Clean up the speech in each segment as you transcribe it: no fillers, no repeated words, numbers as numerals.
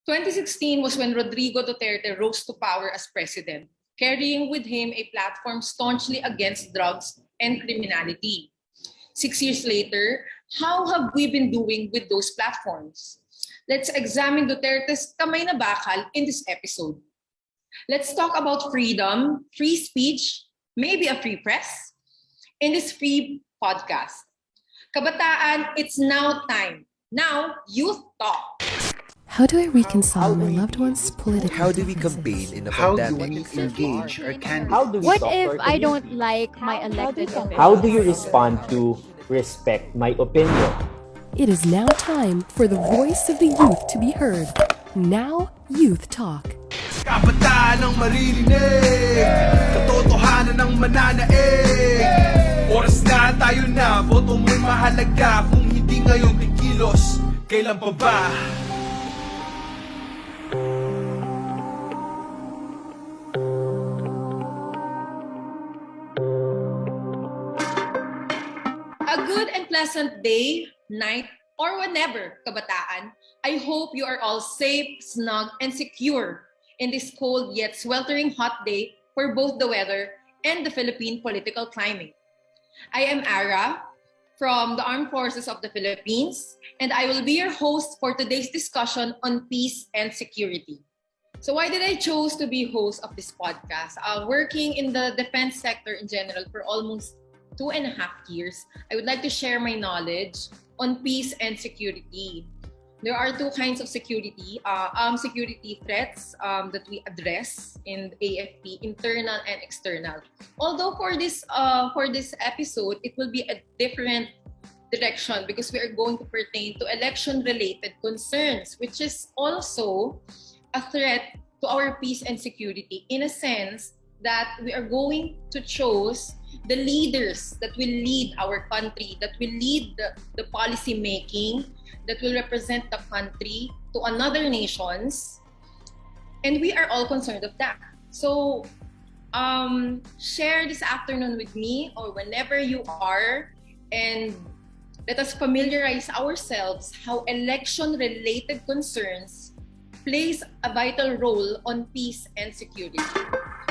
2016 was when Rodrigo Duterte rose to power as president, carrying with him a platform staunchly against drugs and criminality. 6 years later, how have we been doing with those platforms? Let's examine Duterte's kamay na bakal in this episode. Let's talk about freedom, free speech, maybe a free press, in this free podcast. Kabataan, it's now time. Now, youth talk. How do I reconcile my loved one's political How do we differences? campaign in a How do pandemic? we engage our candidates? How do we What talk to if our I community? don't like my elected officials? How do you respond to respect my opinion? It is now time for the voice of the youth to be heard. Now, Youth Talk. Kabataan ang maririnig, katotohanan ang mananaig. Oras na tayo na, boto mo'y mahalaga. Kung hindi ngayon kikilos, kailan pa ba? A good and pleasant day, night, or whenever, kabataan. I hope you are all safe, snug, and secure in this cold yet sweltering hot day for both the weather and the Philippine political climate. I am Ara from the Armed Forces of the Philippines, and I will be your host for today's discussion on peace and security. So why did I choose to be host of this podcast? Working in the defense sector in general for almost 2.5 years, I would like to share my knowledge on peace and security. There are two kinds of security, security threats that we address in AFP, internal and external. Although for this episode, it will be a different direction because we are going to pertain to election-related concerns, which is also a threat to our peace and security in a sense that we are going to choose the leaders that will lead our country, that will lead the policy making, that will represent the country to another nations. And we are all concerned of that. So share this afternoon with me or whenever you are, and let us familiarize ourselves how election-related concerns plays a vital role on peace and security.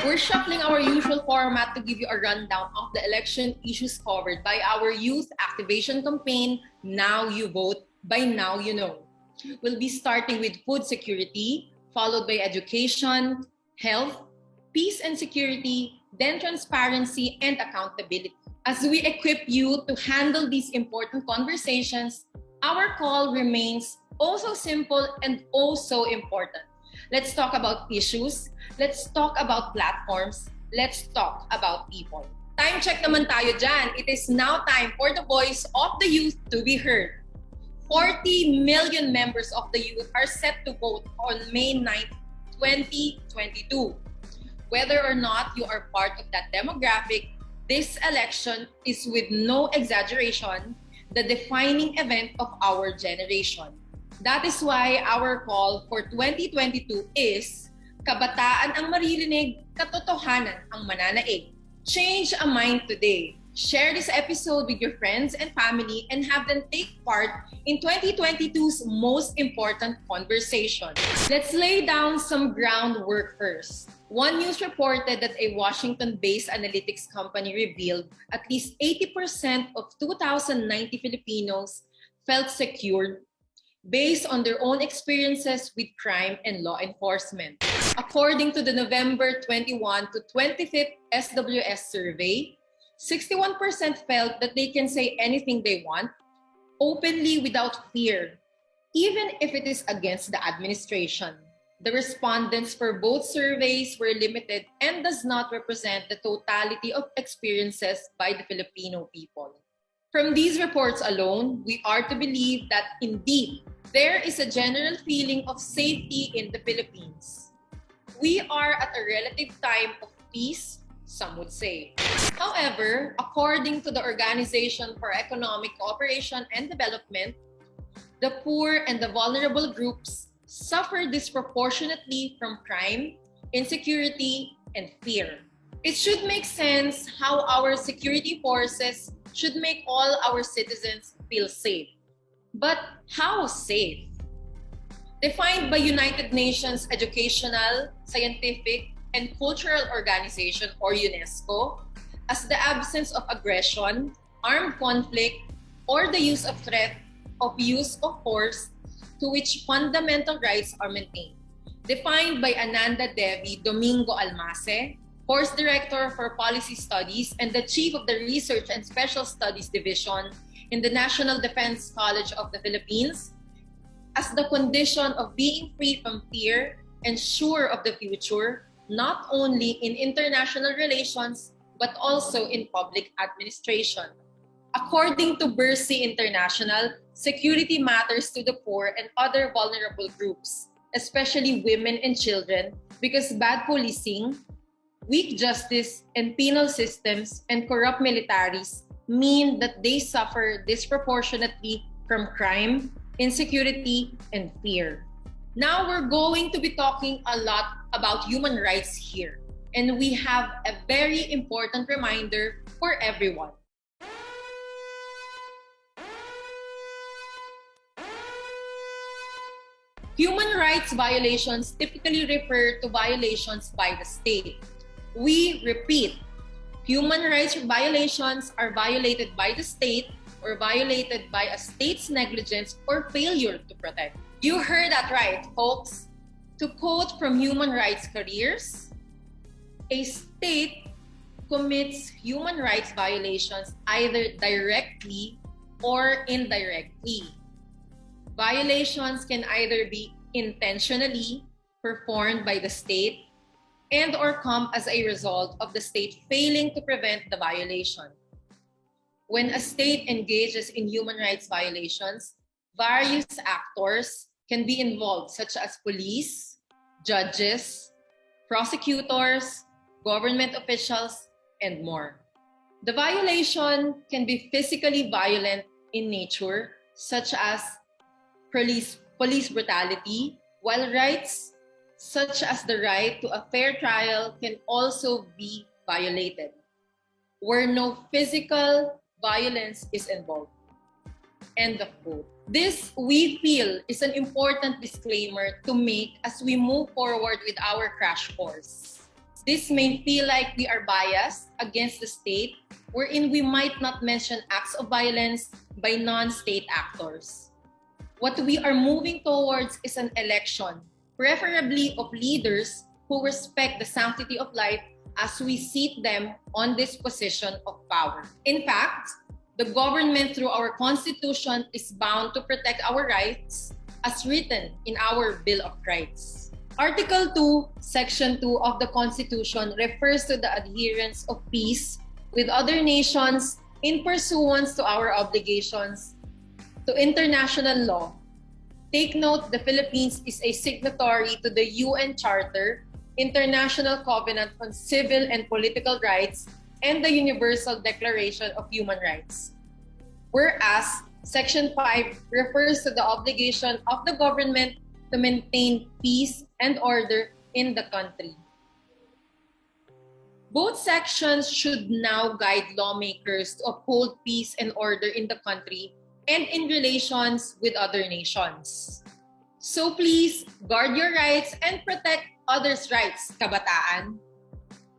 We're shuffling our usual format to give you a rundown of the election issues covered by our youth activation campaign, Now You Vote, by Now You Know. We'll be starting with food security, followed by education, health, peace and security, then transparency and accountability. As we equip you to handle these important conversations, our call remains also simple and also important. Let's talk about issues. Let's talk about platforms. Let's talk about people. Time check naman tayo dyan. It is now time for the voice of the youth to be heard. 40 million members of the youth are set to vote on May 9th, 2022. Whether or not you are part of that demographic, this election is with no exaggeration the defining event of our generation. That is why our call for 2022 is Kabataan ang maririnig, katotohanan ang mananaig. Change a mind today. Share this episode with your friends and family and have them take part in 2022's most important conversation. Let's lay down some groundwork first. One news reported that a Washington-based analytics company revealed at least 80% of 2,090 Filipinos felt secure based on their own experiences with crime and law enforcement. According to the November 21 to 25th SWS survey, 61% felt that they can say anything they want, openly without fear, even if it is against the administration. The respondents for both surveys were limited and does not represent the totality of experiences by the Filipino people. From these reports alone, we are to believe that indeed, there is a general feeling of safety in the Philippines. We are at a relative time of peace, some would say. However, according to the Organization for Economic Cooperation and Development, the poor and the vulnerable groups suffer disproportionately from crime, insecurity, and fear. It should make sense how our security forces should make all our citizens feel safe. But how safe? defined by United Nations Educational, Scientific, and Cultural Organization or UNESCO as the absence of aggression, armed conflict, or the use of threat of use of force to which fundamental rights are maintained. Defined by Ananda Devi Domingo Almase, Course Director for Policy Studies and the Chief of the Research and Special Studies Division in the National Defense College of the Philippines, as the condition of being free from fear and sure of the future, not only in international relations, but also in public administration. According to Bercy International, security matters to the poor and other vulnerable groups, especially women and children, because bad policing, weak justice and penal systems, and corrupt militaries mean that they suffer disproportionately from crime, insecurity, and fear. Now we're going to be talking a lot about human rights here, and we have a very important reminder for everyone. Human rights violations typically refer to violations by the state. We repeat, human rights violations are violated by the state or violated by a state's negligence or failure to protect. You heard that right, folks. To quote from Human Rights Careers, a state commits human rights violations either directly or indirectly. Violations can either be intentionally performed by the state and or come as a result of the state failing to prevent the violation. When a state engages in human rights violations, various actors can be involved, such as police, judges, prosecutors, government officials, and more. The violation can be physically violent in nature, such as police brutality, while rights such as the right to a fair trial can also be violated, where no physical violence is involved. End of quote. This, we feel, is an important disclaimer to make as we move forward with our crash course. This may feel like we are biased against the state, wherein we might not mention acts of violence by non-state actors. What we are moving towards is an election, preferably of leaders who respect the sanctity of life as we seat them on this position of power. In fact, the government through our Constitution is bound to protect our rights as written in our Bill of Rights. Article 2, Section 2 of the Constitution refers to the adherence of peace with other nations in pursuance to our obligations to international law. Take note, the Philippines is a signatory to the UN Charter, International Covenant on Civil and Political Rights, and the Universal Declaration of Human Rights. Whereas, Section 5 refers to the obligation of the government to maintain peace and order in the country. Both sections should now guide lawmakers to uphold peace and order in the country and in relations with other nations. So please, guard your rights and protect others' rights, Kabataan.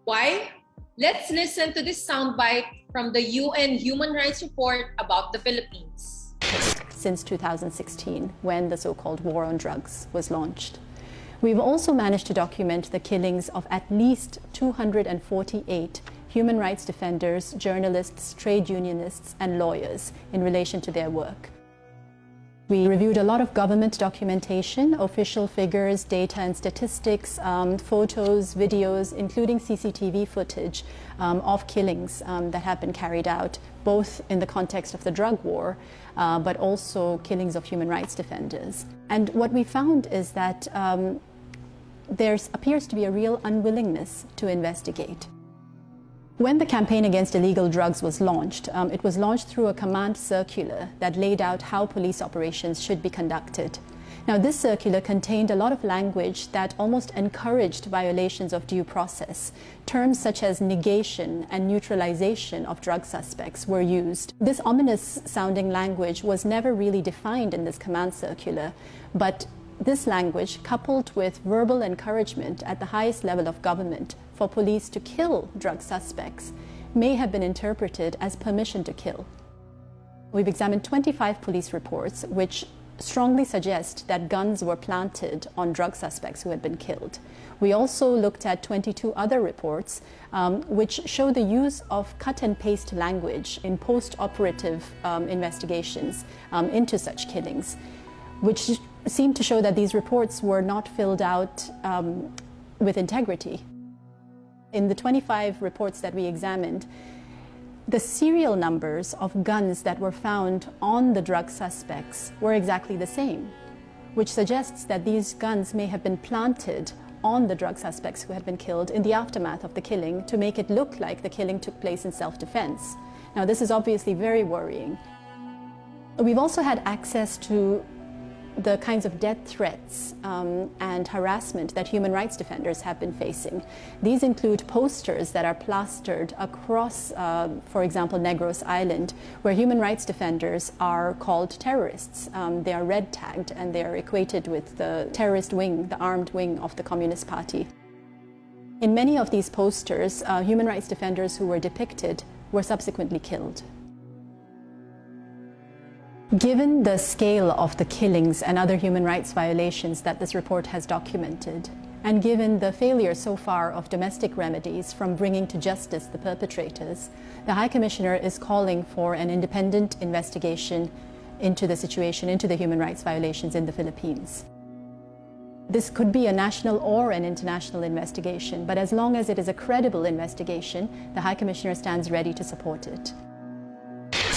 Why? Let's listen to this soundbite from the UN Human Rights Report about the Philippines. Since 2016, when the so-called war on drugs was launched. We've also managed to document the killings of at least 248 human rights defenders, journalists, trade unionists, and lawyers in relation to their work. We reviewed a lot of government documentation, official figures, data and statistics, photos, videos, including CCTV footage of killings that have been carried out, both in the context of the drug war, but also killings of human rights defenders. And what we found is that there appears to be a real unwillingness to investigate. When the campaign against illegal drugs was launched, it was launched through a command circular that laid out how police operations should be conducted. Now, this circular contained a lot of language that almost encouraged violations of due process. Terms such as negation and neutralization of drug suspects were used. This ominous-sounding language was never really defined in this command circular, but this language, coupled with verbal encouragement at the highest level of government for police to kill drug suspects, may have been interpreted as permission to kill. We've examined 25 police reports which strongly suggest that guns were planted on drug suspects who had been killed. We also looked at 22 other reports which show the use of cut and paste language in post-operative investigations into such killings, which seem to show that these reports were not filled out with integrity. In the 25 reports that we examined, the serial numbers of guns that were found on the drug suspects were exactly the same, which suggests that these guns may have been planted on the drug suspects who had been killed in the aftermath of the killing to make it look like the killing took place in self-defense. Now, this is obviously very worrying. We've also had access to the kinds of death threats and harassment that human rights defenders have been facing. These include posters that are plastered across, for example, Negros Island, where human rights defenders are called terrorists. They are red tagged and they are equated with the terrorist wing, the armed wing of the Communist Party. In many of these posters, human rights defenders who were depicted were subsequently killed. Given the scale of the killings and other human rights violations that this report has documented, and given the failure so far of domestic remedies from bringing to justice the perpetrators, the High Commissioner is calling for an independent investigation into the situation, into the human rights violations in the Philippines. This could be a national or an international investigation, but as long as it is a credible investigation, the High Commissioner stands ready to support it.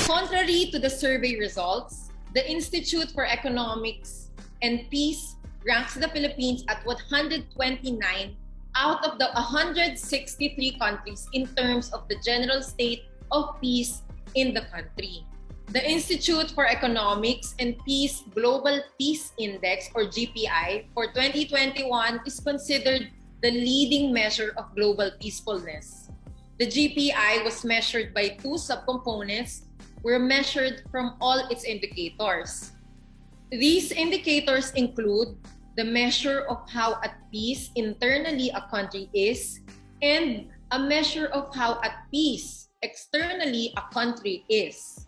Contrary to the survey results, the Institute for Economics and Peace ranks the Philippines at 129 out of the 163 countries in terms of the general state of peace in the country. The Institute for Economics and Peace Global Peace Index, or GPI, for 2021 is considered the leading measure of global peacefulness. The GPI was measured by two subcomponents, were measured from all its indicators. These indicators include the measure of how at peace internally a country is and a measure of how at peace externally a country is.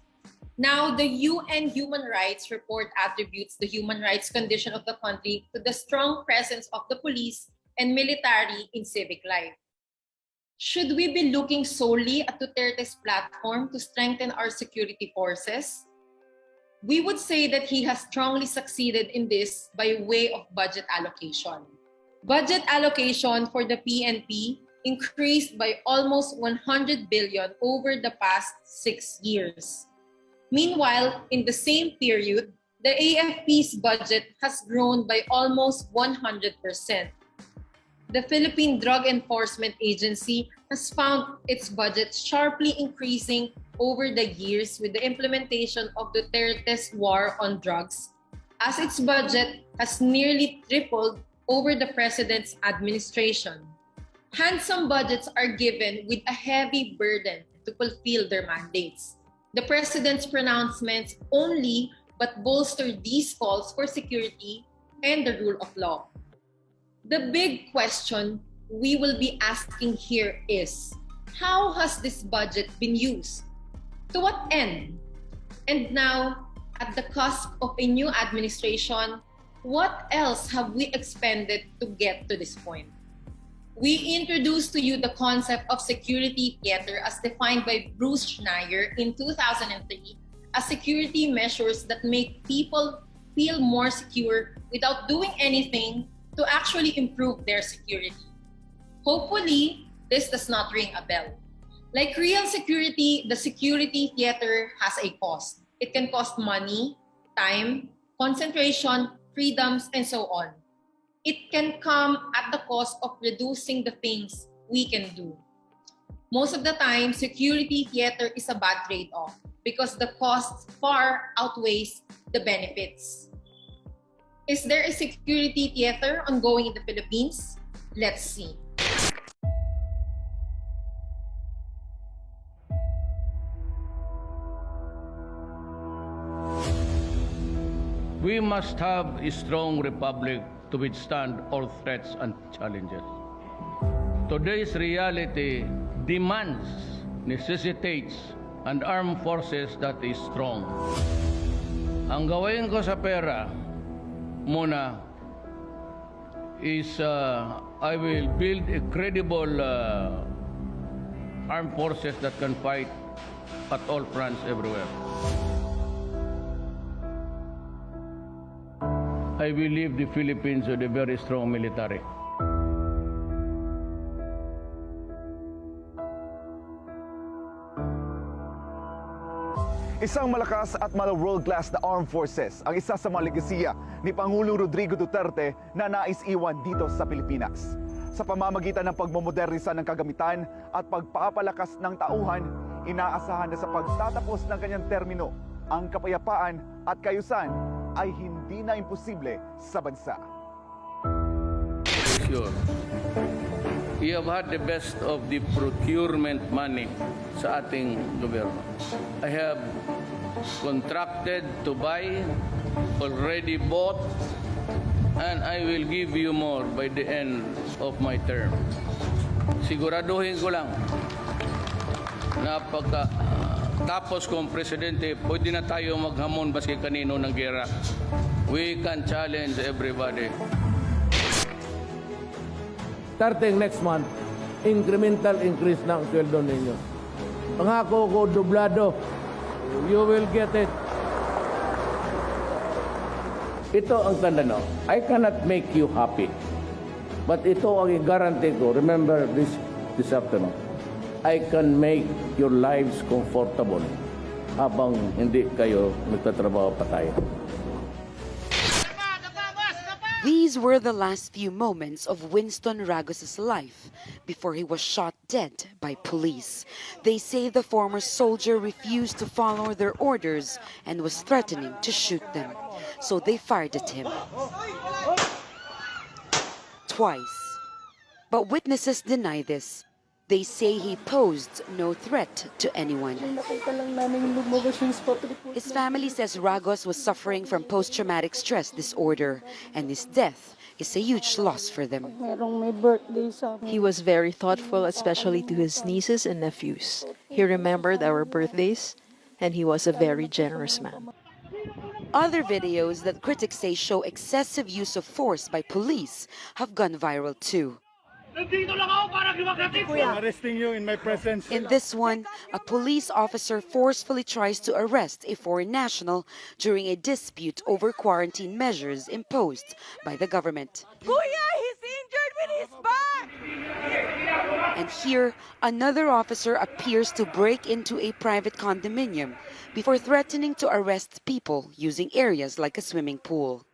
Now, the UN Human Rights Report attributes the human rights condition of the country to the strong presence of the police and military in civic life. Should we be looking solely at Duterte's platform to strengthen our security forces? We would say that he has strongly succeeded in this by way of budget allocation. Budget allocation for the PNP increased by almost 100 billion over the past 6 years. Meanwhile, in the same period, the AFP's budget has grown by almost 100%. The Philippine Drug Enforcement Agency has found its budget sharply increasing over the years with the implementation of Duterte's war on drugs, as its budget has nearly tripled over the president's administration. Handsome budgets are given with a heavy burden to fulfill their mandates. The president's pronouncements only but bolster these calls for security and the rule of law. The big question we will be asking here is, how has this budget been used? To what end? And now, at the cusp of a new administration, what else have we expended to get to this point? We introduced to you the concept of security theater as defined by Bruce Schneier in 2003 as security measures that make people feel more secure without doing anything to actually improve their security. Hopefully, this does not ring a bell. Like real security, the security theater has a cost. It can cost money, time, concentration, freedoms, and so on. It can come at the cost of reducing the things we can do. Most of the time, security theater is a bad trade-off because the cost far outweighs the benefits. Is there a security theater ongoing in the Philippines? Let's see. We We must have a strong republic to withstand all threats and challenges. Today's reality demands, necessitates, an armed forces that is strong. Ang gawin ko sa pera muna is I will build a credible armed forces that can fight at all fronts everywhere. I will leave the Philippines with a very strong military. Isang malakas at world-class na armed forces ang isa sa mga legasiya ni Pangulong Rodrigo Duterte na nais iwan dito sa Pilipinas. Sa pamamagitan ng pagmomodernisa ng kagamitan at pagpapalakas ng tauhan, inaasahan na sa pagtatapos ng kanyang termino, ang kapayapaan at kayusan ay hindi na imposible sa bansa. Sure. We have had the best of the procurement money sa ating gobyerno. I have contracted to buy, already bought, and I will give you more by the end of my term. Siguraduhin ko lang na pagka tapos kong presidente, pwede na tayo maghamon baski kanino ng gera. We can challenge everybody. Starting next month, incremental increase ng sweldo ninyo. Pangako ko, dublado. You will get it. Ito ang tanda, no? I cannot make you happy. But ito ang i-guarantee ko. Remember this afternoon. I can make your lives comfortable habang hindi kayo nagtatrabaho pa tayo. These were the last few moments of Winston Ragos's life before he was shot dead by police. They say the former soldier refused to follow their orders and was threatening to shoot them, so they fired at him twice. But witnesses deny this. They say he posed no threat to anyone. His family says Ragos was suffering from post-traumatic stress disorder, and his death is a huge loss for them. He was very thoughtful, especially to his nieces and nephews. He remembered our birthdays, and he was a very generous man. Other videos that critics say show excessive use of force by police have gone viral too. Arresting you in my presence. In this one, a police officer forcefully tries to arrest a foreign national during a dispute over quarantine measures imposed by the government. Kuya, he's injured with his back! And here, another officer appears to break into a private condominium before threatening to arrest people using areas like a swimming pool.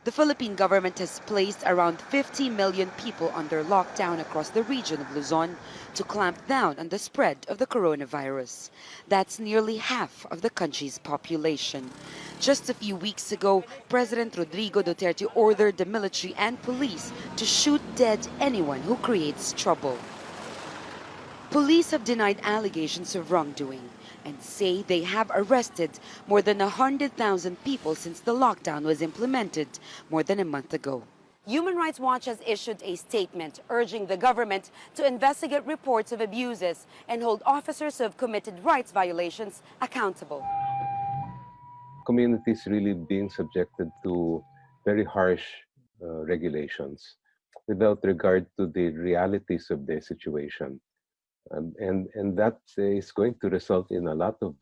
The Philippine government has placed around 50 million people under lockdown across the region of Luzon to clamp down on the spread of the coronavirus. That's nearly half of the country's population. Just a few weeks ago, President Rodrigo Duterte ordered the military and police to shoot dead anyone who creates trouble. Police have denied allegations of wrongdoing and say they have arrested more than 100,000 people since the lockdown was implemented more than a month ago. Human Rights Watch has issued a statement urging the government to investigate reports of abuses and hold officers who have committed rights violations accountable. Communities really being subjected to very harsh regulations without regard to the realities of their situation. And that is going to result in a lot of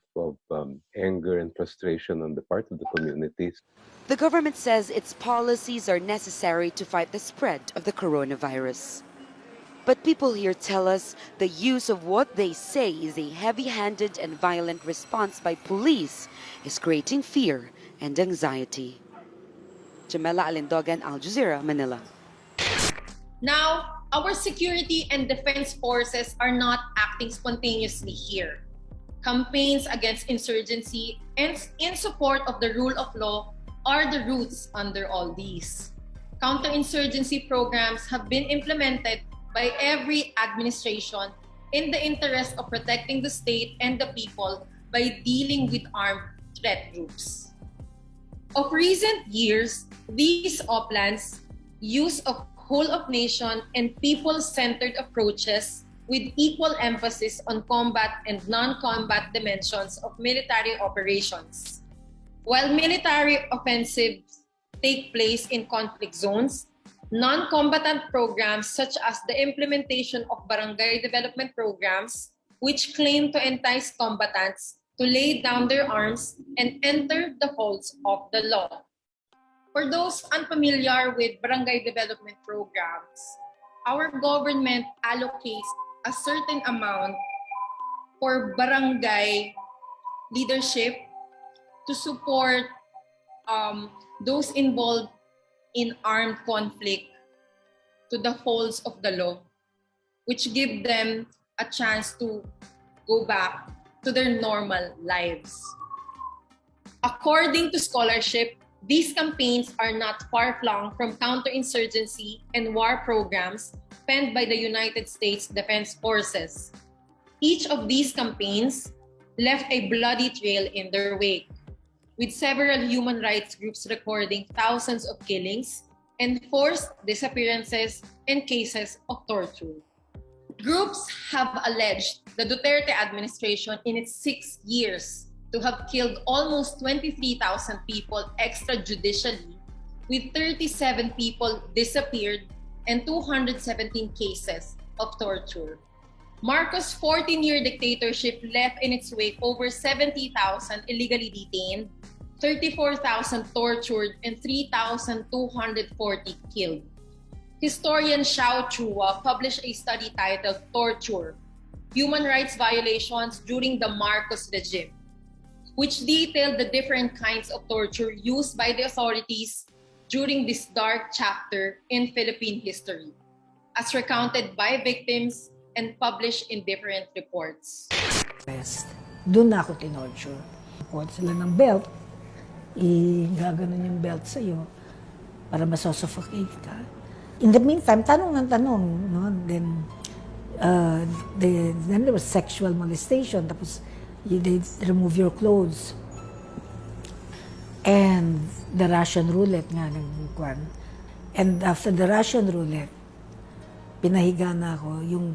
anger and frustration on the part of the communities. The government says its policies are necessary to fight the spread of the coronavirus. But people here tell us the use of what they say is a heavy-handed and violent response by police is creating fear and anxiety. Jamela Alindogan, Al Jazeera, Manila. Now, our security and defense forces are not acting spontaneously here. Campaigns against insurgency and in support of the rule of law are the roots under all these. Counterinsurgency programs have been implemented by every administration in the interest of protecting the state and the people by dealing with armed threat groups. Of recent years, these uplands use of whole of nation and people-centered approaches with equal emphasis on combat and non-combat dimensions of military operations. While military offensives take place in conflict zones, non-combatant programs such as the implementation of barangay development programs, which claim to entice combatants to lay down their arms and enter the folds of the law. For those unfamiliar with barangay development programs, our government allocates a certain amount for barangay leadership to support those involved in armed conflict to the folds of the law, which give them a chance to go back to their normal lives. According to scholarship, these campaigns are not far-flung from counterinsurgency and war programs penned by the United States Defense Forces. Each of these campaigns left a bloody trail in their wake, with several human rights groups recording thousands of killings and forced disappearances and cases of torture. Groups have alleged the Duterte administration in its 6 years to have killed almost 23,000 people extrajudicially, with 37 people disappeared and 217 cases of torture. Marcos' 14-year dictatorship left in its wake over 70,000 illegally detained, 34,000 tortured, and 3,240 killed. Historian Xiao Chua published a study titled Torture: Human Rights Violations During the Marcos Regime, which detailed the different kinds of torture used by the authorities during this dark chapter in Philippine history, as recounted by victims and published in different reports. Doon na ako tinorture. Kuha sila ng belt, gaganon yung belt sa'yo para masosuffocate ka. In the meantime, tanong ng tanong, no? Then there was sexual molestation, tapos they remove your clothes. And the Russian roulette nga nagkuhan. And after the Russian roulette, pinahiga na ako yung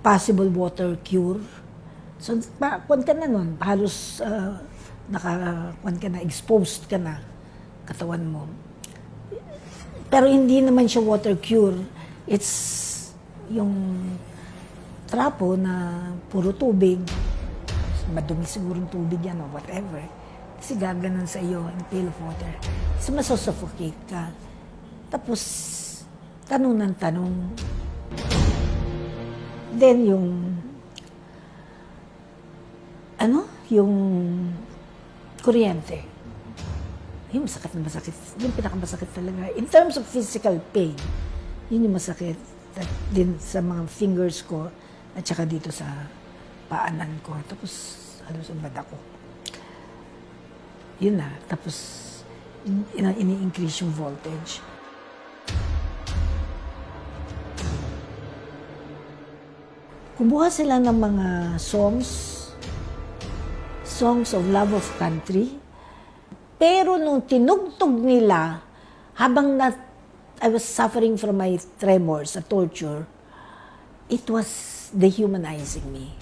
possible water cure. So, kuwan ka na nun, halos kuwan ka na, exposed ka na, katawan mo. Pero hindi naman siya water cure. It's yung trapo na puro tubig. Madumi siguro yung tubig yan o whatever. Kasi gaganon sa iyo in pail of water. Kasi masosuffocate ka. Tapos, tanong ng tanong. Then yung, yung kuryente. Yung masakit na masakit. Yung pinakamasakit talaga. In terms of physical pain, yun yung masakit. Din sa mga fingers ko at saka dito sa paanan ko. Tapos, halos ang bada ko. Yun na. Tapos, ini-increase yung voltage. Kumuha sila ng mga songs of love of country. Pero nung tinugtog nila, habang I was suffering from my tremors, torture, it was dehumanizing me.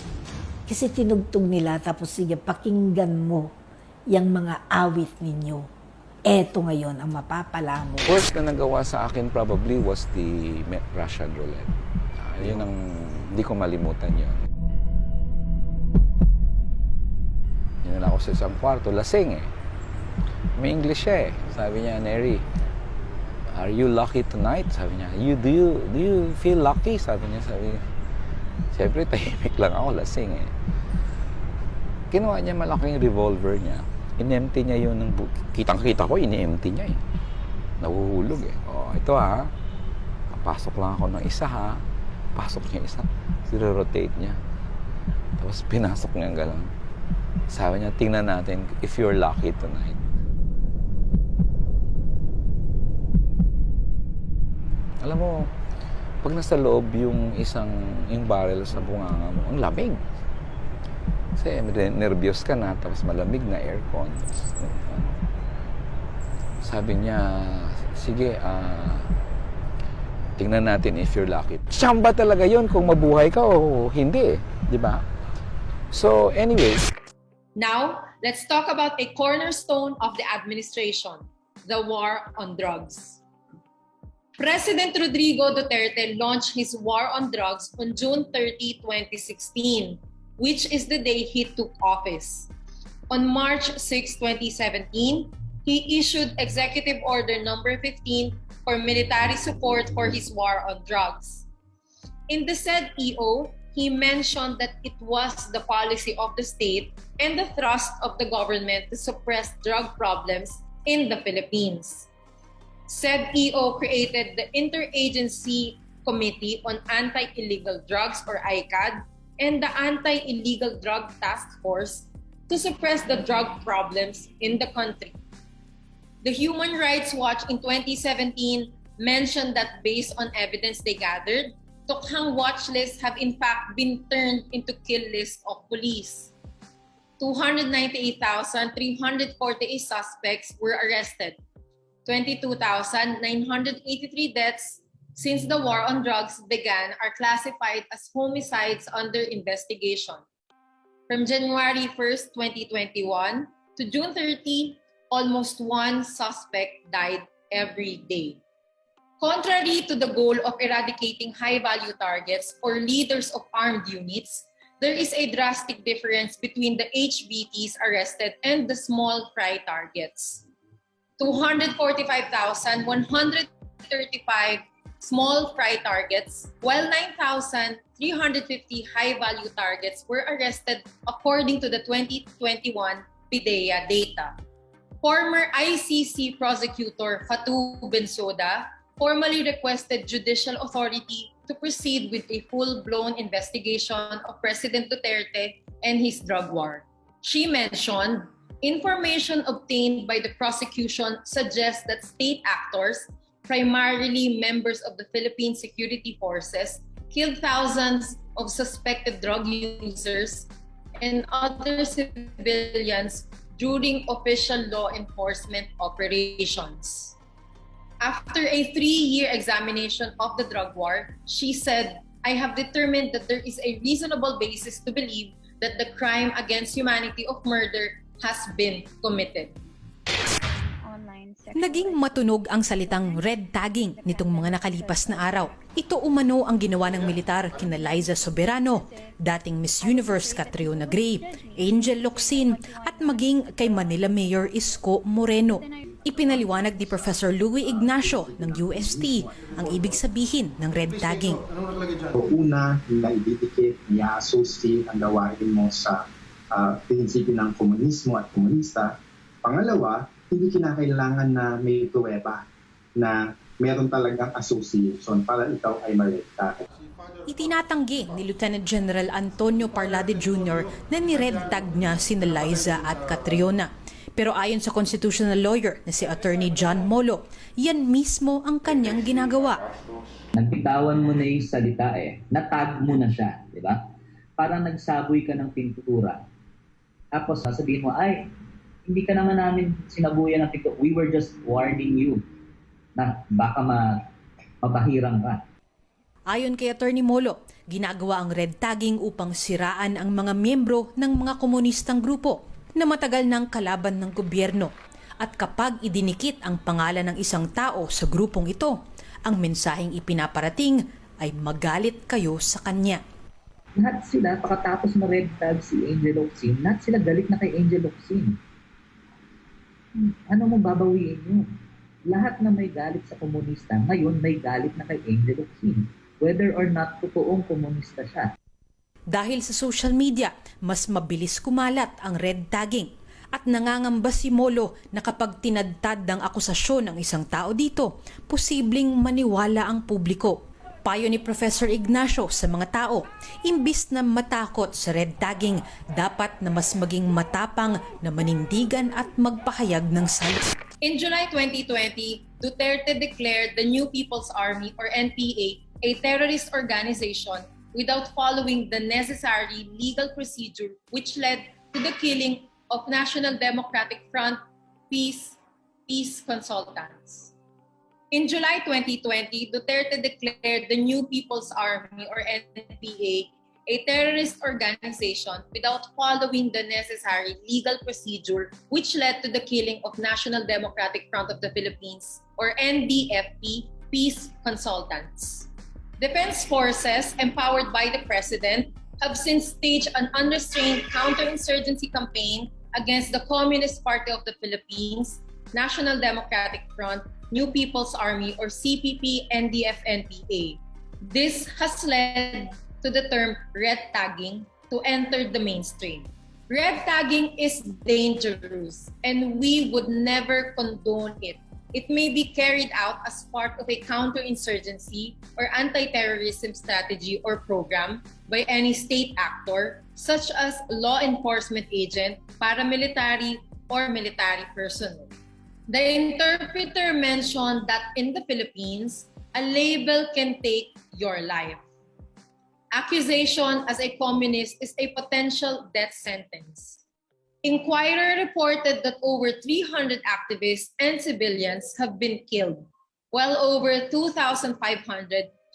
Kasi tinugtog nila, tapos sige, pakinggan mo yung mga awit ninyo. Eto ngayon ang mapapala mo. Worst na nagawa sa akin probably was the Russian roulette. Yun ang hindi ko malimutan yun. Yun na ako sa isang kwarto, lasing eh. May English siya eh. Sabi niya, Neri, are you lucky tonight? Sabi niya, do you feel lucky? Sabi niya. Siyempre, tahimik lang ako, lasing eh. Kinuha niya malaking revolver niya. In-empty niya yun ng kitang-kita ko, in-empty niya eh. Nahuhulog eh. Oh, ito ha. Pasok lang ako ng isa ha. Pasok niya isa. Siro-rotate niya. Tapos pinasok niya gano'n. Sabi niya, tingnan natin if you're lucky tonight. Alam mo, pag nasa loob yung barrel sa bunganga mo, ang lamig. Kasi nervyos ka na, tapos malamig na aircon. Sabi niya, sige, tingnan natin if you're lucky. Tsamba talaga yon kung mabuhay ka o hindi, di ba? So anyway. Now, let's talk about a cornerstone of the administration, the war on drugs. President Rodrigo Duterte launched his war on drugs on June 30, 2016, which is the day he took office. On March 6, 2017, he issued Executive Order Number 15 for military support for his war on drugs. In the said EO, he mentioned that it was the policy of the state and the thrust of the government to suppress drug problems in the Philippines. Said EO created the Interagency Committee on Anti-Illegal Drugs or ICAD and the Anti-Illegal Drug Task Force to suppress the drug problems in the country. The Human Rights Watch in 2017 mentioned that based on evidence they gathered, Tokhang watch lists have in fact been turned into kill lists of police. 298,348 suspects were arrested. 22,983 deaths since the war on drugs began are classified as homicides under investigation. From January 1st, 2021 to June 30, almost one suspect died every day. Contrary to the goal of eradicating high-value targets or leaders of armed units, there is a drastic difference between the HBTs arrested and the small fry targets. 245,135 small fry targets, while 9,350 high-value targets were arrested according to the 2021 PIDEA data. Former ICC prosecutor Fatou Bensouda formally requested judicial authority to proceed with a full-blown investigation of President Duterte and his drug war. She mentioned, information obtained by the prosecution suggests that state actors, primarily members of the Philippine security forces, killed thousands of suspected drug users and other civilians during official law enforcement operations. After a 3-year examination of the drug war, she said, I have determined that there is a reasonable basis to believe that the crime against humanity of murder has been committed. Naging matunog ang salitang red tagging nitong mga nakalipas na araw. Ito umano ang ginawa ng militar kina Liza Soberano, dating Miss Universe Catriona Gray, Angel Locsin at maging kay Manila Mayor Isko Moreno. Ipinaliwanag ni Professor Louie Ignacio ng UST ang ibig sabihin ng red tagging. Una, naididikit, i-associate ang gawain mo sa prinsipyo ng komunismo at komunista. Pangalawa, hindi kinakailangan na may pruweba na meron talagang association para ikaw ay ma-red tag. Itinatanggi ni Lieutenant General Antonio Parlade Jr. na ni-red tag niya sina Liza at Catriona. Pero ayon sa constitutional lawyer na si Attorney John Molo, yan mismo ang kanyang ginagawa. Nagpitawan mo na yung salita natag mo na siya, di ba? Parang nagsaboy ka ng pintura. Tapos sasabihin mo, ay, hindi ka naman namin sinabuyan ng pintura. We were just warning you na baka mapahirang ka. Ayon kay Attorney Molo, ginagawa ang red tagging upang siraan ang mga miyembro ng mga komunistang grupo na matagal ng kalaban ng gobyerno. At kapag idinikit ang pangalan ng isang tao sa grupong ito, ang mensaheng ipinaparating ay magalit kayo sa kanya. Lahat sila, pagkatapos ma-red tag si Angel Locsin, lahat sila galit na kay Angel Locsin. Ano mong babawiin nyo? Lahat na may galit sa komunista, ngayon may galit na kay Angel Locsin. Whether or not totoong komunista siya. Dahil sa social media, mas mabilis kumalat ang red tagging. At nangangamba si Molo na kapag tinadtad ng akusasyon ng isang tao dito, posibleng maniwala ang publiko. Payo ni Professor Ignacio sa mga tao, imbis na matakot sa red tagging, dapat na mas maging matapang na manindigan at magpahayag ng salita. In July 2020, Duterte declared the New People's Army or NPA a terrorist organization without following the necessary legal procedure which led to the killing of National Democratic Front, Peace, peace consultants. In July 2020, Duterte declared the New People's Army or NPA a terrorist organization without following the necessary legal procedure, which led to the killing of National Democratic Front of the Philippines or NDFP peace consultants. Defense forces, empowered by the President, have since staged an unrestrained counterinsurgency campaign against the Communist Party of the Philippines, National Democratic Front, New People's Army or CPP, NDF-NPA. This has led to the term red tagging to enter the mainstream. Red tagging is dangerous and we would never condone it. It may be carried out as part of a counterinsurgency or anti-terrorism strategy or program by any state actor, such as law enforcement agent, paramilitary, or military personnel. The interpreter mentioned that in the Philippines, a label can take your life. Accusation as a communist is a potential death sentence. Inquirer reported that over 300 activists and civilians have been killed, while over 2,500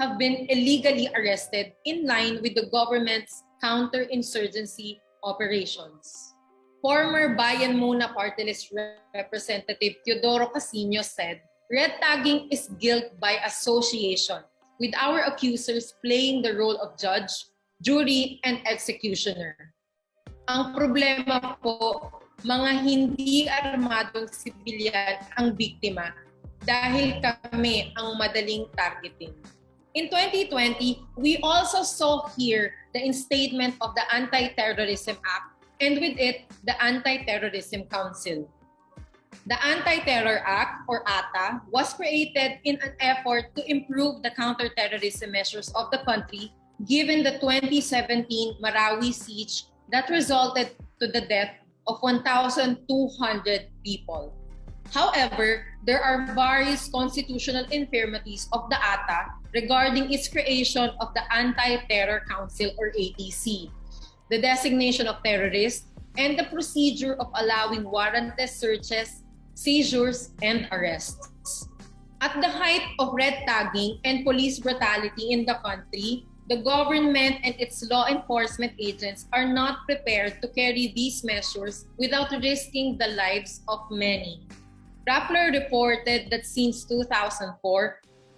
have been illegally arrested in line with the government's counterinsurgency operations. Former Bayan Muna Party List Representative Teodoro Casino said, red tagging is guilt by association, with our accusers playing the role of judge, jury, and executioner. Ang problema po, mga hindi armadong sibilyan ang biktima dahil kami ang madaling targeting. In 2020, we also saw here the instatement of the Anti-Terrorism Act and with it, the Anti-Terrorism Council. The Anti-Terror Act, or ATA, was created in an effort to improve the counterterrorism measures of the country given the 2017 Marawi siege that resulted to the death of 1,200 people. However, there are various constitutional infirmities of the ATA regarding its creation of the Anti-Terror Council or ATC, the designation of terrorists, and the procedure of allowing warrantless searches, seizures, and arrests. At the height of red tagging and police brutality in the country, the government and its law enforcement agents are not prepared to carry these measures without risking the lives of many. Rappler reported that since 2004,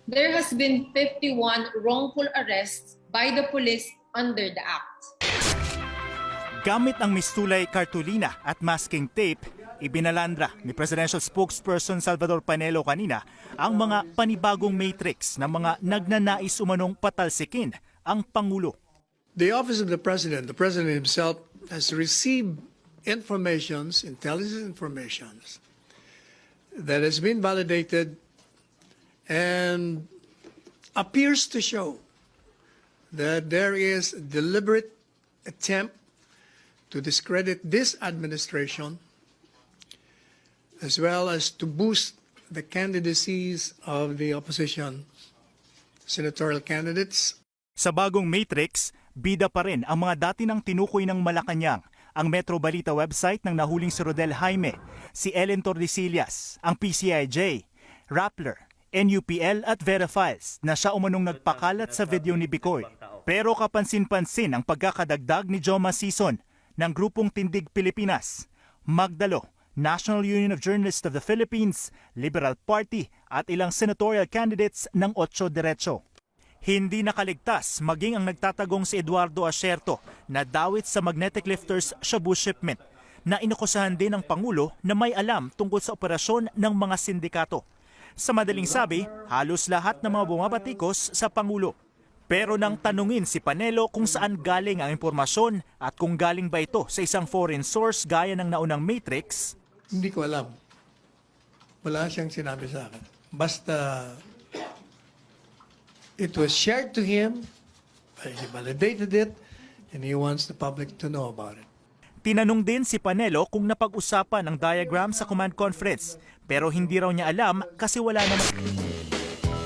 there has been 51 wrongful arrests by the police under the Act. Gamit ang mistulay kartulina at masking tape, ibinalandra ni Presidential Spokesperson Salvador Panelo kanina ang mga panibagong matrix ng mga nagnanais umanong patalsikin ang Pangulo. The Office of the President himself, has received intelligence informations that has been validated and appears to show that there is a deliberate attempt to discredit this administration as well as to boost the candidacies of the opposition senatorial candidates. Sa bagong matrix, bida pa rin ang mga dati nang tinukoy ng Malacanang, ang Metro Balita website ng nahuling si Rodel Jaime, si Ellen Tordesillas, ang PCIJ, Rappler, NUPL at Verifiles na siya umanong nagpakalat sa video ni Bicoy. Pero kapansin-pansin ang pagkakadagdag ni Joma Sison ng grupong Tindig Pilipinas, Magdalo, National Union of Journalists of the Philippines, Liberal Party at ilang senatorial candidates ng 8 Diretso. Hindi nakaligtas maging ang nagtatagong si Eduardo Asierto na dawit sa magnetic lifters shabu shipment na inakusahan din ng Pangulo na may alam tungkol sa operasyon ng mga sindikato. Sa madaling sabi, halos lahat ng mga bumabatikos sa Pangulo. Pero nang tanungin si Panelo kung saan galing ang impormasyon at kung galing ba ito sa isang foreign source gaya ng naunang matrix, Hindi ko alam. Wala siyang sinabi sa akin. Basta it was shared to him, he validated it, and he wants the public to know about it. Tinanong din si Panelo kung napag-usapan ang diagram sa command conference, pero hindi raw niya alam kasi wala naman.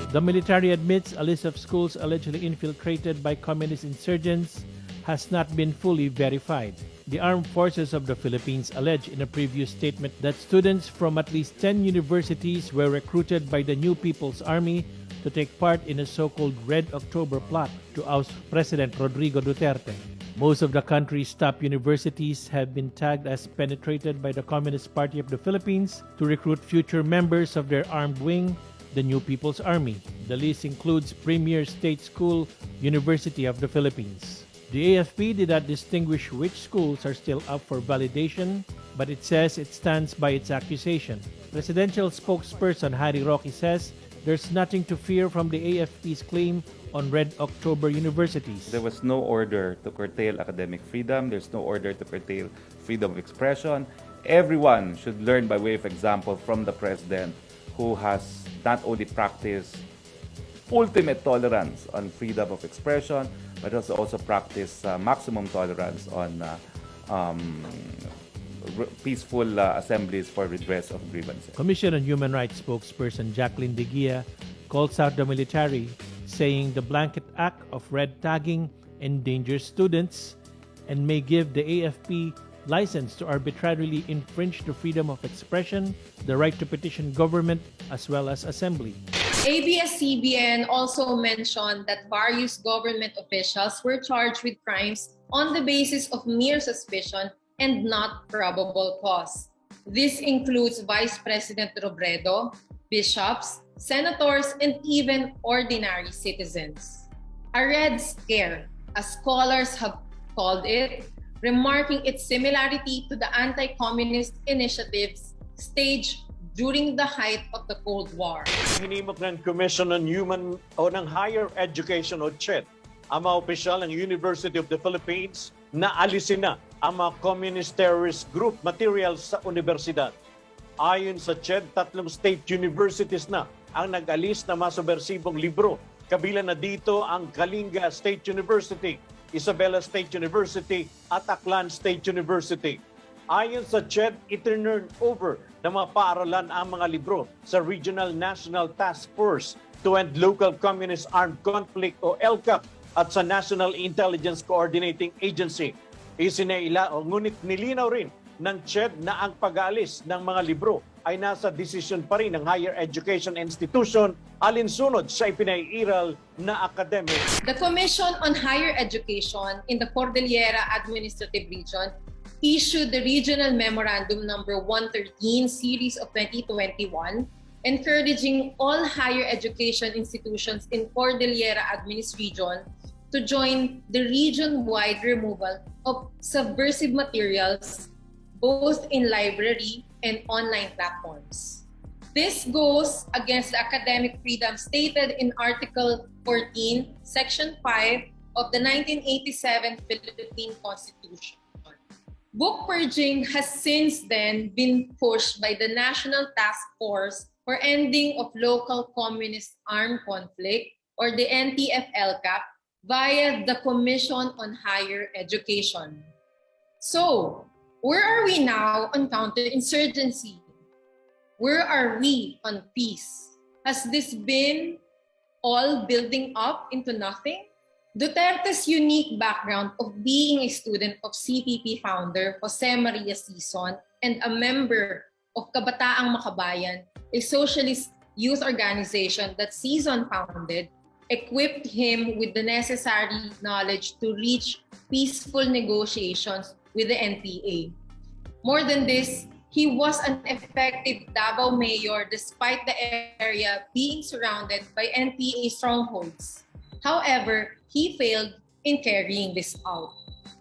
The military admits a list of schools allegedly infiltrated by communist insurgents has not been fully verified. The armed forces of the Philippines allege in a previous statement that students from at least 10 universities were recruited by the New People's Army to take part in a so-called Red October plot to oust President Rodrigo Duterte. Most of the country's top universities have been tagged as penetrated by the Communist Party of the Philippines to recruit future members of their armed wing, the New People's Army. The list includes Premier State School, University of the Philippines. The AFP did not distinguish which schools are still up for validation, but it says it stands by its accusation. Presidential spokesperson Harry Roque says there's nothing to fear from the AFP's claim on Red October universities. There was no order to curtail academic freedom. There's no order to curtail freedom of expression. Everyone should learn by way of example from the president, who has not only practiced ultimate tolerance on freedom of expression, but also practice maximum tolerance on peaceful assemblies for redress of grievances. Commission on Human Rights spokesperson Jacqueline De Guia calls out the military, saying the blanket act of red tagging endangers students and may give the AFP license to arbitrarily infringe the freedom of expression, the right to petition government, as well as assembly. ABS-CBN also mentioned that various government officials were charged with crimes on the basis of mere suspicion and not probable cause. This includes Vice President Robredo, bishops, senators, and even ordinary citizens. A red scare, as scholars have called it, remarking its similarity to the anti-communist initiatives staged during the height of the Cold War. Hinimok ng Commission on Human o ng Higher Education o CHED ang mga opisyal ng University of the Philippines na alisin na ang mga communist terrorist group materials sa universidad. Ayon sa CHED, 3 state universities na ang nag-alis ng mga subversibong libro. Kabilang na dito ang Kalinga State University, Isabela State University at Aklan State University. Ayon sa CHED, itinurn over ng mga paaralan ang mga libro sa Regional National Task Force to End Local Communist Armed Conflict o LCAP at sa National Intelligence Coordinating Agency. Ngunit nilinaw rin ng CHED na ang pag-aalis ng mga libro ay nasa desisyon pa rin ng higher education institution alinsunod sa ipinaiiral na academic. The Commission on Higher Education in the Cordillera Administrative Region issued the Regional Memorandum Number 113 Series of 2021, encouraging all higher education institutions in Cordillera Administrative Region to join the region-wide removal of subversive materials both in library and online platforms. This goes against the academic freedom stated in Article 14, Section 5 of the 1987 Philippine Constitution. Book purging has since then been pushed by the National Task Force for Ending of Local Communist Armed Conflict, or the NTF-LCAP, via the Commission on Higher Education. So, where are we now on counterinsurgency? Where are we on peace? Has this been all building up into nothing? Duterte's unique background of being a student of CPP founder Jose Maria Sison and a member of Kabataang Makabayan, a socialist youth organization that Sison founded, equipped him with the necessary knowledge to reach peaceful negotiations with the NPA. More than this, he was an effective Davao mayor despite the area being surrounded by NPA strongholds. However, he failed in carrying this out.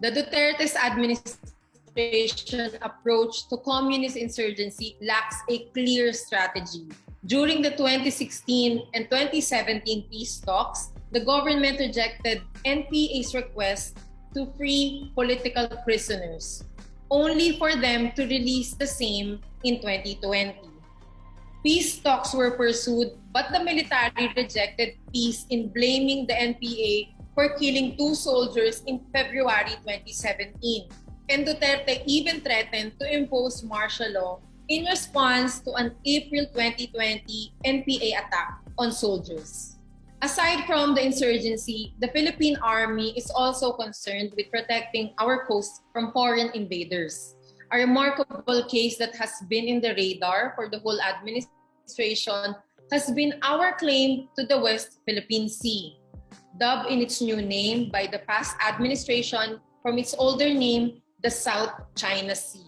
The Duterte's administration approach to communist insurgency lacks a clear strategy. During the 2016 and 2017 peace talks, the government rejected NPA's request to free political prisoners, only for them to release the same in 2020. Peace talks were pursued, but the military rejected peace in blaming the NPA for killing 2 soldiers in February 2017. And Duterte even threatened to impose martial law in response to an April 2020 NPA attack on soldiers. Aside from the insurgency, the Philippine Army is also concerned with protecting our coast from foreign invaders. A remarkable case that has been in the radar for the whole administration has been our claim to the West Philippine Sea, dubbed in its new name by the past administration from its older name, the South China Sea.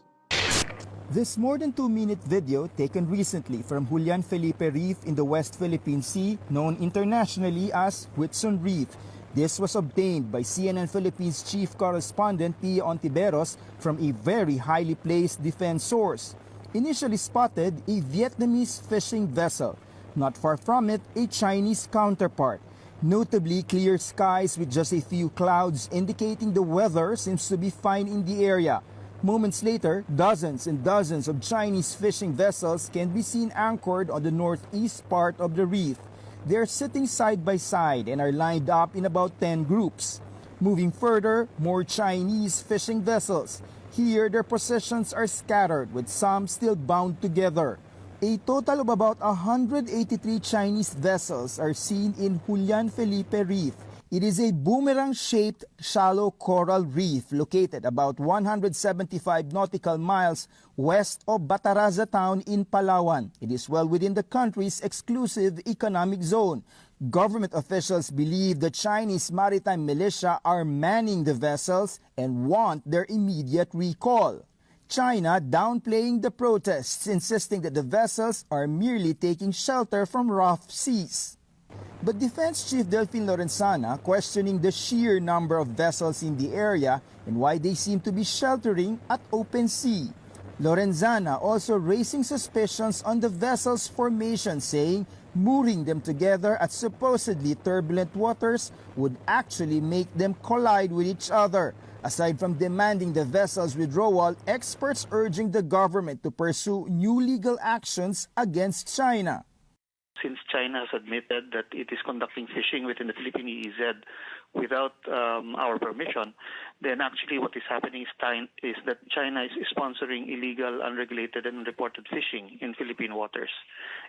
This more than 2-minute video taken recently from Julian Felipe Reef in the West Philippine Sea, known internationally as Whitsun Reef. This was obtained by CNN Philippines chief correspondent P. Ontiveros from a very highly placed defense source. Initially spotted a Vietnamese fishing vessel. Not far from it, a Chinese counterpart. Notably clear skies with just a few clouds indicating the weather seems to be fine in the area. Moments later, dozens and dozens of Chinese fishing vessels can be seen anchored on the northeast part of the reef. They are sitting side by side and are lined up in about 10 groups. Moving further, more Chinese fishing vessels. Here, their possessions are scattered with some still bound together. A total of about 183 Chinese vessels are seen in Julian Felipe Reef. It is a boomerang-shaped shallow coral reef located about 175 nautical miles west of Bataraza town in Palawan. It is well within the country's exclusive economic zone. Government officials believe the Chinese maritime militia are manning the vessels and want their immediate recall. China downplaying the protests, insisting that the vessels are merely taking shelter from rough seas. But Defense Chief Delphine Lorenzana questioning the sheer number of vessels in the area and why they seem to be sheltering at open sea. Lorenzana also raising suspicions on the vessels' formation, saying mooring them together at supposedly turbulent waters would actually make them collide with each other. Aside from demanding the vessel's withdrawal, experts urging the government to pursue new legal actions against China. Since China has admitted that it is conducting fishing within the Philippine EEZ without our permission, then actually what is happening is that China is sponsoring illegal, unregulated, and unreported fishing in Philippine waters.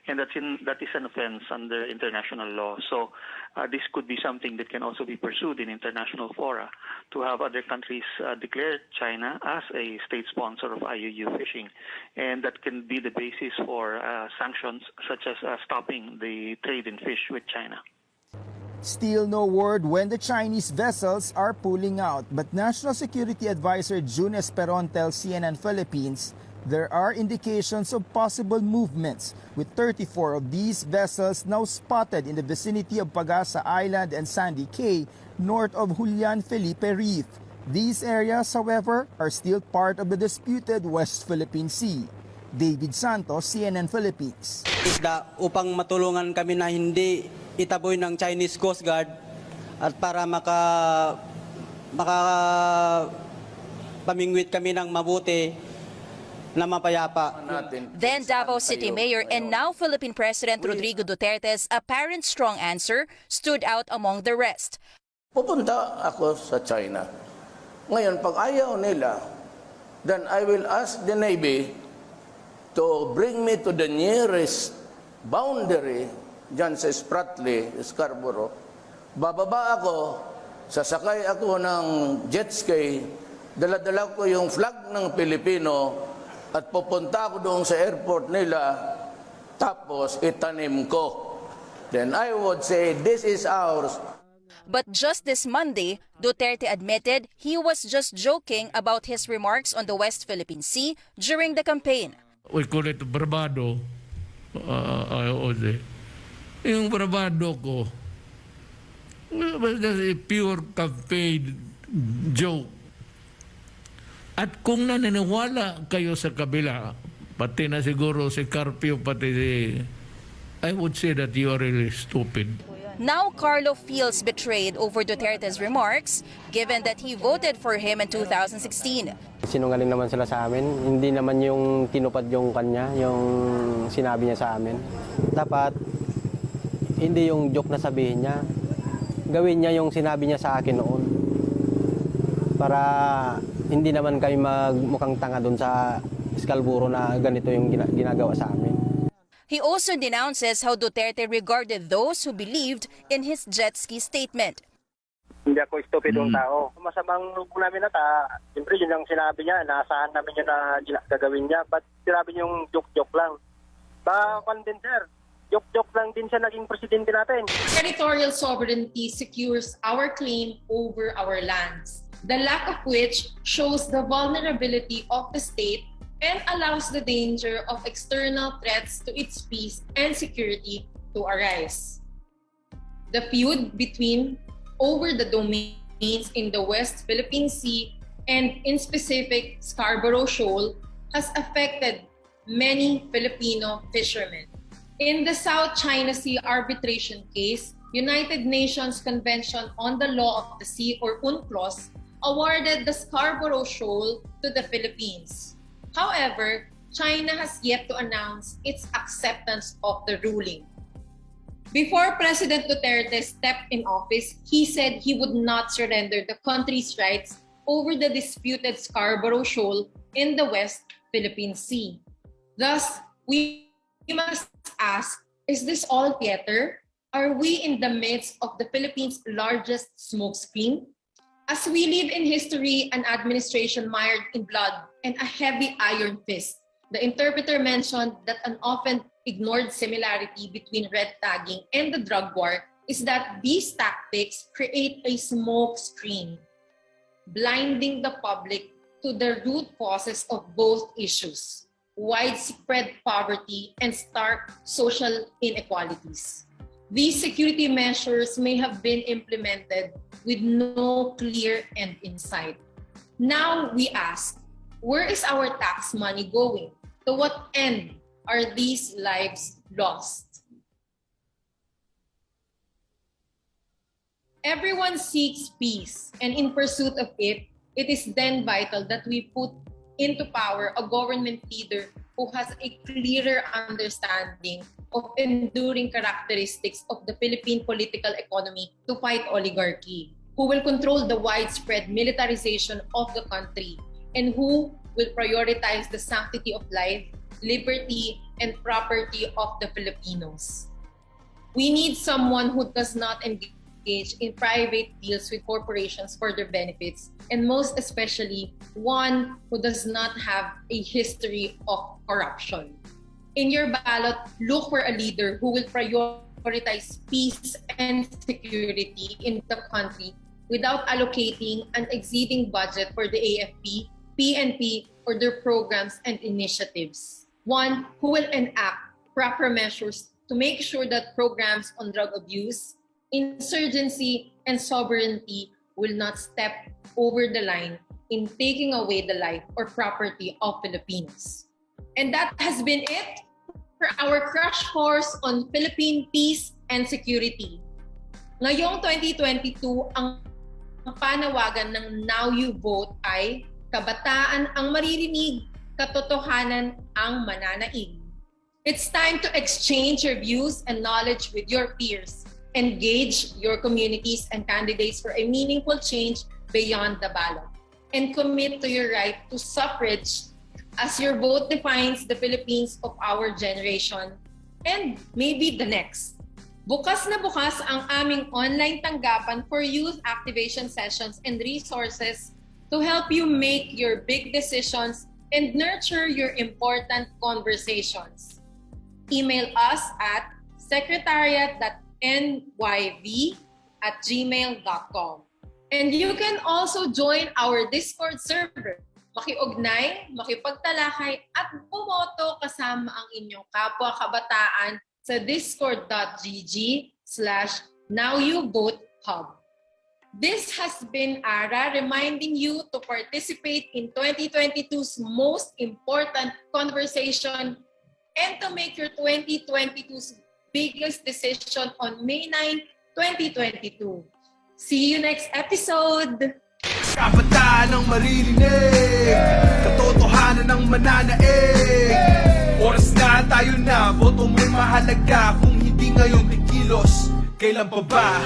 And that is an offense under international law. So this could be something that can also be pursued in international fora to have other countries declare China as a state sponsor of IUU fishing. And that can be the basis for sanctions such as stopping the trade in fish with China. Still no word when the Chinese vessels are pulling out, but National Security Advisor June Esperon tells CNN Philippines there are indications of possible movements, with 34 of these vessels now spotted in the vicinity of Pagasa Island and Sandy Cay, north of Julian Felipe Reef. These areas, however, are still part of the disputed West Philippine Sea. David Santos, CNN Philippines. Isda upang matulungan kami na hindi itaboy ng Chinese Coast Guard at para pamingwit kami ng mabuti na mapayapa. Then Davao City Mayor and now Philippine President Rodrigo Duterte's apparent strong answer stood out among the rest. Pupunta ako sa China. Ngayon, pag ayaw nila, then I will ask the Navy to bring me to the nearest boundary dyan sa Spratly, Scarborough. Bababa ako, sasakay ako ng jet ski, dala-dala ko yung flag ng Pilipino at pupunta ako doon sa airport nila, tapos itanim ko. Then I would say, this is ours. But just this Monday, Duterte admitted he was just joking about his remarks on the West Philippine Sea during the campaign. We call it bravado. Yung bravado ko, was just a pure campaign joke. At kung naniniwala kayo sa kabila, pati na siguro si Carpio, pati si... I would say that you are really stupid. Now Carlo feels betrayed over Duterte's remarks, given that he voted for him in 2016. Sinungaling naman sila sa amin. Hindi naman yung tinupad yung kanya, yung sinabi niya sa amin. Dapat, hindi yung joke na sabihin niya. Gawin niya yung sinabi niya sa akin noon. Para hindi naman kami magmukhang tanga doon sa Scarborough na ganito yung ginagawa sa amin. He also denounces how Duterte regarded those who believed in his jet ski statement. Hindi ako estupidong tao. Masamang lubong namin siyempre yun ang sinabi niya, naasahan namin yun na gagawin niya. But sinabi niya yung joke-joke lang. Bakal din, sir. Joke-joke lang din siya naging presidente natin. Territorial sovereignty secures our claim over our lands, the lack of which shows the vulnerability of the state and allows the danger of external threats to its peace and security to arise. The feud over the domains in the West Philippine Sea and in specific Scarborough Shoal has affected many Filipino fishermen. In the South China Sea arbitration case, United Nations Convention on the Law of the Sea or UNCLOS awarded the Scarborough Shoal to the Philippines. However, China has yet to announce its acceptance of the ruling. Before President Duterte stepped in office, he said he would not surrender the country's rights over the disputed Scarborough Shoal in the West Philippine Sea. Thus, we must ask, is this all theater? Are we in the midst of the Philippines' largest smokescreen? As we live in history, an administration mired in blood and a heavy iron fist, the interpreter mentioned that an often ignored similarity between red tagging and the drug war is that these tactics create a smoke screen, blinding the public to the root causes of both issues: widespread poverty and stark social inequalities. These security measures may have been implemented with no clear end in sight. Now we ask, where is our tax money going? To what end are these lives lost? Everyone seeks peace, and in pursuit of it, it is then vital that we put into power a government leader who has a clearer understanding of enduring characteristics of the Philippine political economy to fight oligarchy, who will control the widespread militarization of the country, and who will prioritize the sanctity of life, liberty, and property of the Filipinos. We need someone who does not engage in private deals with corporations for their benefits, and most especially, one who does not have a history of corruption. In your ballot, look for a leader who will prioritize peace and security in the country without allocating an exceeding budget for the AFP, PNP, or their programs and initiatives. One who will enact proper measures to make sure that programs on drug abuse, insurgency, and sovereignty will not step over the line in taking away the life or property of Filipinos. And that has been it for our crash course on Philippine peace and security. Ngayong 2022, ang panawagan ng Now You Vote ay kabataan ang maririnig, katotohanan ang mananaig. It's time to exchange your views and knowledge with your peers. Engage your communities and candidates for a meaningful change beyond the ballot. And commit to your right to suffrage, as your vote defines the Philippines of our generation and maybe the next. Bukas na bukas ang aming online tanggapan for youth activation sessions and resources to help you make your big decisions and nurture your important conversations. Email us at secretariat.nyv@gmail.com. And you can also join our Discord server. Makiugnay, makipagtalakay, at bumoto kasama ang inyong kapwa kabataan sa discord.gg/NowYouVoteHub. This has been Ara reminding you to participate in 2022's most important conversation and to make your 2022's biggest decision on May 9, 2022. See you next episode! Kabataan ang maririnig, katotohanan ang mananaig. Oras na, tayo na, boto mo'y mahalaga. Kung hindi ngayon tikilos, kailan pa ba?